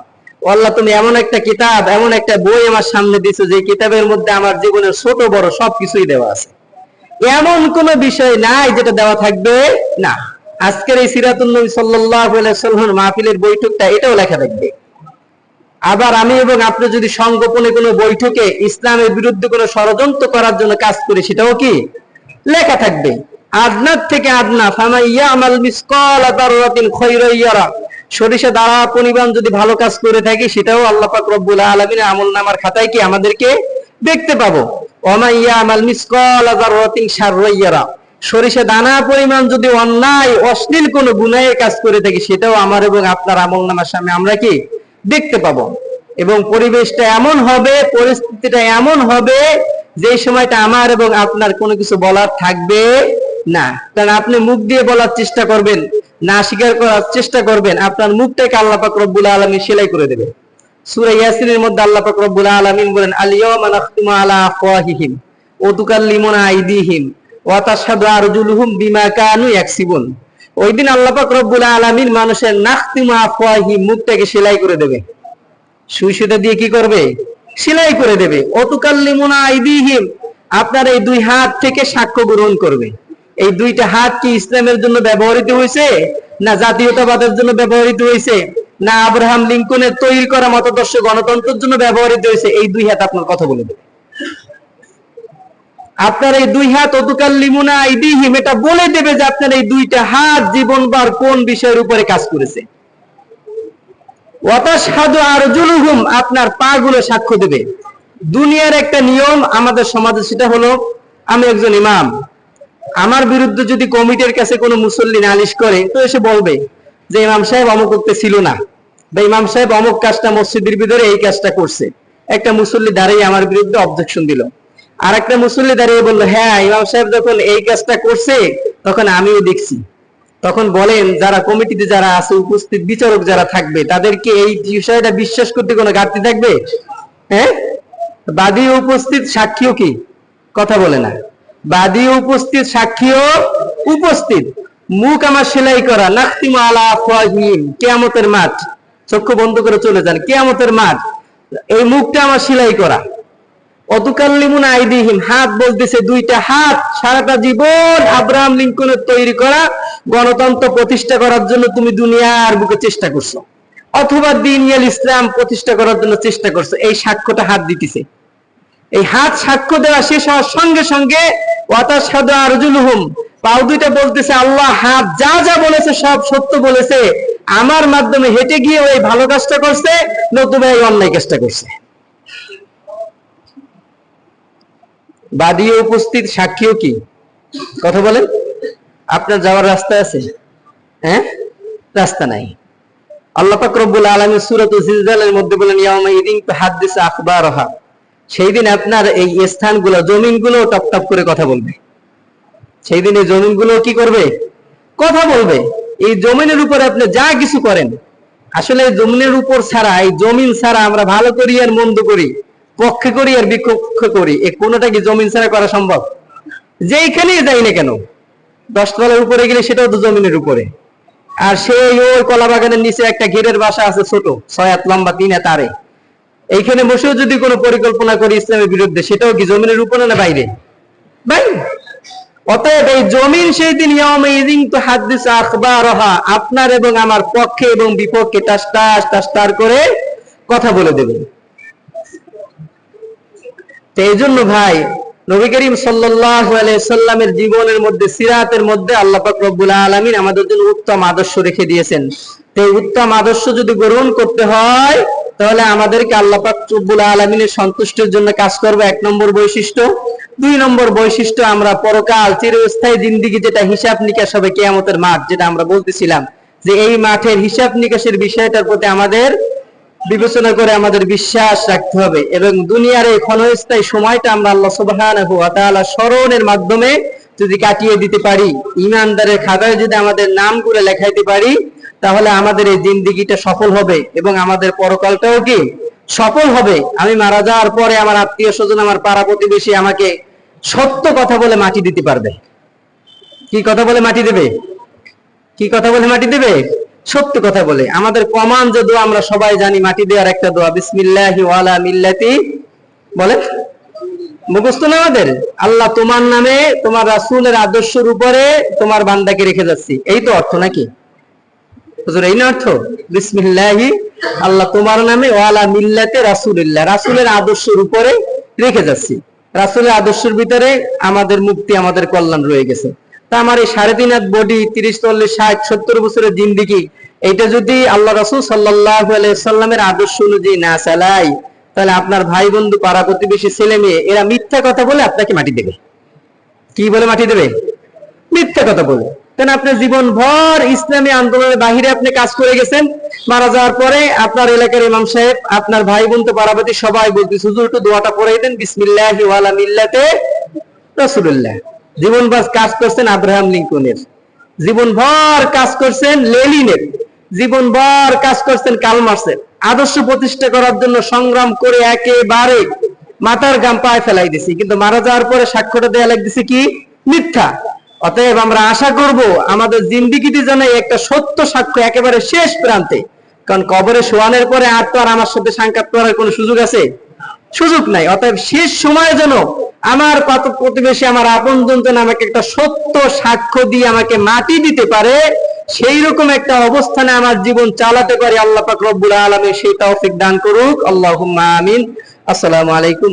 আল্লাহ, তুমি এমন একটা কিতাব, এমন একটা বই আমার সামনে দিয়েছো, যে কিতাবের মধ্যে আমার জীবনের ছোট বড় সবকিছুই দেওয়া আছে। এমন কোন বিষয় নাই যেটা দেওয়া থাকবে না। আজকের এই সিরাতুন নবী সাল্লাল্লাহু আলাইহি ওয়াসাল্লাম মাহফিলের বৈঠকটা, এটাও লেখা থাকবে। আবার আমি এবং আপনি যদি সংগোপনে কোনো বৈঠকে ইসলামের বিরুদ্ধে কোনো ষড়যন্ত্র করার জন্য কাজ করি, সেটাও কি লেখা থাকবে। আদনাত থেকে আদনা, ফামান ইয়ামাল মিসকালা দাররাতিন খায়রান ইয়ারা, সরিষা দ্বারা পরিমাণ যদি ভালো কাজ করে থাকি, সেটাও আল্লাহ পাক রব্বুল আলামিনের আমলনামার খাতায় কি আমাদেরকে দেখতে পাবো। ওয়া ইয়ামাল মিসকালা দাররাতিন শাররান ইয়ারা, সরিষা দানা পরিমাণ যদি অন্যায় অশ্লীল কোনো গুনাহের কাজ করে থাকি, সেটাও আমার এবং আপনার আমলনামার সামনে আমরা কি দেখতে পাবো। এবং পরিবেশটা এমন হবে, পরিস্থিতিটা এমন হবে, যে সময়টা আমার এবং আপনার কোনো কিছু বলার থাকবে না। কারণ আপনি মুখ দিয়ে বলার চেষ্টা করবেন, না স্বীকার করার চেষ্টা করবেন, আপনার মুখটাকে আল্লাহ পাক রব্বুল আলামিন সেলাই করে দেবে। সূরা ইয়াসিনের মধ্যে আল্লাহ পাক রব্বুল আলামিন বলেন, আল ইয়াওমা নাখতিমু আলা আফওয়াহিহিম ওয়া তুকাল্লিমুনা আইদিহিম ওয়া তাশহাদু আরজুলুহুম বিমা কানু ইয়াকসিবুন। ওই দিন আল্লাহ পাক রব্বুল আলামিন মানুষের নাখতিমু আফওয়াহি, মুখটাকে সেলাই করে দেবে, সুই সুতা দিয়ে কি করবে? সেলাই করে দেবে। অতুকাল্লিমুনা আইদিহিম, আপনার এই দুই হাত থেকে সাক্ষ্য গ্রহণ করবে। এই দুইটা হাত কি ইসলামের জন্য ব্যবহৃত হয়েছে, না জাতীয়তাবাদের জন্য ব্যবহৃত হয়েছে, না আব্রাহাম লিঙ্কনের তৈরি করা মতাদর্শ গণতন্ত্রের জন্য ব্যবহৃত হয়েছে? এই দুই হাত আপনার কথা বলে দেবে। আপনার এই দুই হাত অতুকাল্লিমুনা আইদিহিম, এটা বলে দেবে যে আপনার এই দুইটা হাত জীবনভর কোন বিষয়ের উপরে কাজ করেছে। ওয়াতাশহাদু আরজুলুহুম, আপনার পা গুলো সাক্ষ্য দেবে। দুনিয়ার একটা নিয়ম আমাদের সমাজে, সেটা হলো আমি একজন ইমাম, আমার বিরুদ্ধে যদি কমিটির কাছে কোনো মুসল্লি নালিশ করে, তো এসে বলবে যে ইমাম সাহেব অমুক করতে ছিল না, বা ইমাম সাহেব অমুক কাজটা মসজিদের ভিতরে এই কাজটা করছে। একটা মুসল্লি দাঁড়িয়ে আমার বিরুদ্ধে অবজেকশন দিল, আর একটা মুসল্লি দাঁড়িয়ে বললো হ্যাঁ ইমাম সাহেব যখন এই কাজটা করছে তখন আমিও দেখছি। তখন বলেন যারা কমিটিতে যারা আছে উপস্থিত বিচারক যারা থাকবে, তাদেরকে এই বিষয়টা বিশ্বাস করতে কোনো ঘাটতি থাকবে? হ্যাঁ, বাদী উপস্থিত সাক্ষীও কি কথা বলে না? বাদী উপস্থিত সাক্ষীও উপস্থিত। মুখ আমার সেলাই করা, নাখতিমু আলা আফওয়াহিহিম, কিয়ামতের মাঠ, চক্ষু বন্ধ করে চলে যান, কিয়ামতের মাঠ, এই মুখটা আমার সেলাই করা। অতুকাল্লিমুনা আইদিহিম, হাত বলতেছে, দুইটা হাত সারাটা জীবন আব্রাহাম লিঙ্কনের তৈরি করা গণতন্ত্র প্রতিষ্ঠা করার জন্য তুমি দুনিয়ার বুকে চেষ্টা করছো, অথবা দ্বীনুল ইসলাম প্রতিষ্ঠা করার জন্য চেষ্টা করছো। এই সাক্ষ্যটা হাত দিতেছে। এই হাত সাক্ষ্য দেওয়া শেষ হওয়ার সঙ্গে সঙ্গে ওয়াতাশহাদু আরজুলুহুম, পাও দুইটা বলতেছে আল্লাহ হাত যা যা বলেছে সব সত্য বলেছে, আমার মাধ্যমে হেঁটে গিয়ে ওই ভালো কাজটা করছে, নতুবা এই অন্যায় কাজটা করছে। বাদী উপস্থিত সাক্ষীও কি কথা বলেন? আপনার যাওয়ার রাস্তা আছে? হ্যাঁ, রাস্তা নাই। আল্লাহ পাক রব্বুল আলামিন সূরাতুল জিলজালের মধ্যে বলেন ইয়াউমাইযিন তুহাদ্দিসু আখবারাহা, সেই দিন আপনার এই স্থানগুলো, জমিনগুলো টপ টপ করে কথা বলবে। সেই দিন এই জমিনগুলো কি করবে? কথা বলবে। এই জমিনের উপরে আপনি যা কিছু করেন, আসলে জমিনের উপর ছাড়া, এই জমিন ছাড়া আমরা ভালো করি আর মন্দ করি, পক্ষে করি আর বিপক্ষে করি, এই কোনোটা কি জমিন ছাড়া করা সম্ভব? যেইখানেই যাই না কেন, 10 তলার উপরে গেলে সেটাও তো জমিনের উপরে। আর সেই ওই কলা বাগানের নিচে একটা ঘেরের বাসা আছে ছোট, 6 হাত লম্বা 3 হাত আড়ে, এইখানে বসেও যদি কোনো পরিকল্পনা করি ইসলামের বিরুদ্ধে, সেটাও কি জমিনের উপরে না বাইরে? বাইরে। অতএব এই জমিন সেই দিন ইয়াউমাইযিন তুহাদ্দিসু আখবারাহা, আপনার এবং আমার পক্ষে এবং বিপক্ষে টাস টাস টাস টাস করে কথা বলে দেবে। তো এই জন্য ভাই, নবী করিম সাল্লাল্লাহু আলাইহি সাল্লামের জীবনের মধ্যে, সিরাতের মধ্যে আল্লাহ পাক রব্বুল আলামিন আমাদের জন্য উত্তম আদর্শ রেখে দিয়েছেন। তো এই উত্তম আদর্শ যদি গ্রহণ করতে হয়, তাহলে আমাদেরকে আল্লাহ পাক রব্বুল আলামিনের সন্তুষ্টির জন্য কাজ করবে, 1 নম্বর বৈশিষ্ট্য। 2 নম্বর বৈশিষ্ট্য, আমরা পরকাল চিরস্থায়ী জিন্দেগি, যেটা হিসাব নিকাশ হবে, কিয়ামতের মাঠ, যেটা আমরা বলতেছিলাম যে এই মাঠের হিসাব নিকাশের বিষয়টার প্রতি আমাদের বিবেচনা করে আমাদের বিশ্বাস রাখতে হবে, এবং দুনিয়ার এই ক্ষণস্থায়ী সময়টা আমরা আল্লাহ সুবহানাহু ওয়া তাআলা স্মরণের মাধ্যমে যদি কাটিয়ে দিতে পারি, ইমানদারের খাতায় যদি আমাদের নামগুলো লেখাইতে পারি, তাহলে আমাদের এই জিন্দেগিটা সফল হবে এবং আমাদের পরকালটাও কি সফল হবে। আমি মারা যাওয়ার পরে আমার আত্মীয় স্বজন, আমার পাড়া প্রতিবেশী আমাকে সত্য কথা বলে মাটি দিতে পারবে। কি কথা বলে মাটি দেবে? কি কথা বলে মাটি দেবে? সত্য কথা বলে। আমাদের কমান যে দোয়া আমরা সবাই জানি, মাটি দেওয়ার একটা দোয়া, বিসমিল্লাহি ওয়া আলা মিল্লাতি, বলে মুখস্থ না আমাদের? আল্লাহ তোমার নামে, তোমার রাসূলের আদর্শের উপরে তোমার বান্দাকে রেখে যাচ্ছি, এই তো অর্থ নাকি হুজুর? এই না অর্থ? বিসমিল্লাহি, আল্লাহ তোমার নামে, ওয়া আলা মিল্লাতি রাসূলিল্লাহ, রাসূলের আদর্শের উপরে রেখে যাচ্ছি। রাসূলের আদর্শের ভিতরে আমাদের মুক্তি, আমাদের কল্যাণ রয়ে গেছে। তা আমার এই 3.5 হাত বডি, 30, 40, 60, 70 বছরের জিন্দেগি, এটা যদি আল্লাহ রাসূল সাল্লাল্লাহু আলাইহি সাল্লামের আদর্শ অনুযায়ী না চালাই, তাহলে আপনার ভাই বন্ধু, পাড়া প্রতিবেশী, ছেলে মেয়ে, এরা মিথ্যা কথা বলে আপনাকে মাটি দেবে। কি বলে মাটি দেবে? মিথ্যা কথা বলে। কেন? আপনি জীবন ভর ইসলামী আন্দোলনের বাহিরে আপনি কাজ করে গেছেন, মারা যাওয়ার পরে আপনার এলাকার ইমাম সাহেব, আপনার ভাই বন্ধু, পাড়াপতি সবাই বলতেছে হুজুর একটু দোয়াটা পড়াই দেন, বিসমিল্লাহি ওয়া আলা মিল্লাতি রাসূলুল্লাহ। জীবন ভর কাজ করছেন আব্রাহাম লিঙ্কনের, জীবন ভর কাজ করছেন লেনিনের, জীবন ভর কাজ করছেন কার্ল মার্ক্সের। আদর্শ প্রতিষ্ঠা করার জন্য সংগ্রাম করে একেবারে মাথার ঘাম পায়ে ফেলাই দিছি, কিন্তু মারা যাওয়ার পরে সাক্ষ্যটা দেয়া লাগতেছে কি? মিথ্যা। অতএব আমরা আশা করব আমাদের জিন্দেগিতে যেন একটা সত্য সাক্ষ্য একেবারে শেষ প্রান্তে, কারণ কবরে শোয়ানোর পরে আর তো আর আমার সাথে সাক্ষাৎ করার কোনো সুযোগ আছে? সুযোগ নাই। অতএব শেষ সময়ে যেন আমার প্রতিবেশী, আমার আপনজন যেন আমাকে একটা সত্য সাক্ষ্য দিয়ে আমাকে মাটি দিতে পারে, সেই রকম একটা অবস্থানে আমার জীবন চালাতে পারি। আল্লাহ পাক রব্বুল আলামিন সেই তৌফিক দান করুক। আল্লাহুম্মা আমিন। আসসালামু আলাইকুম।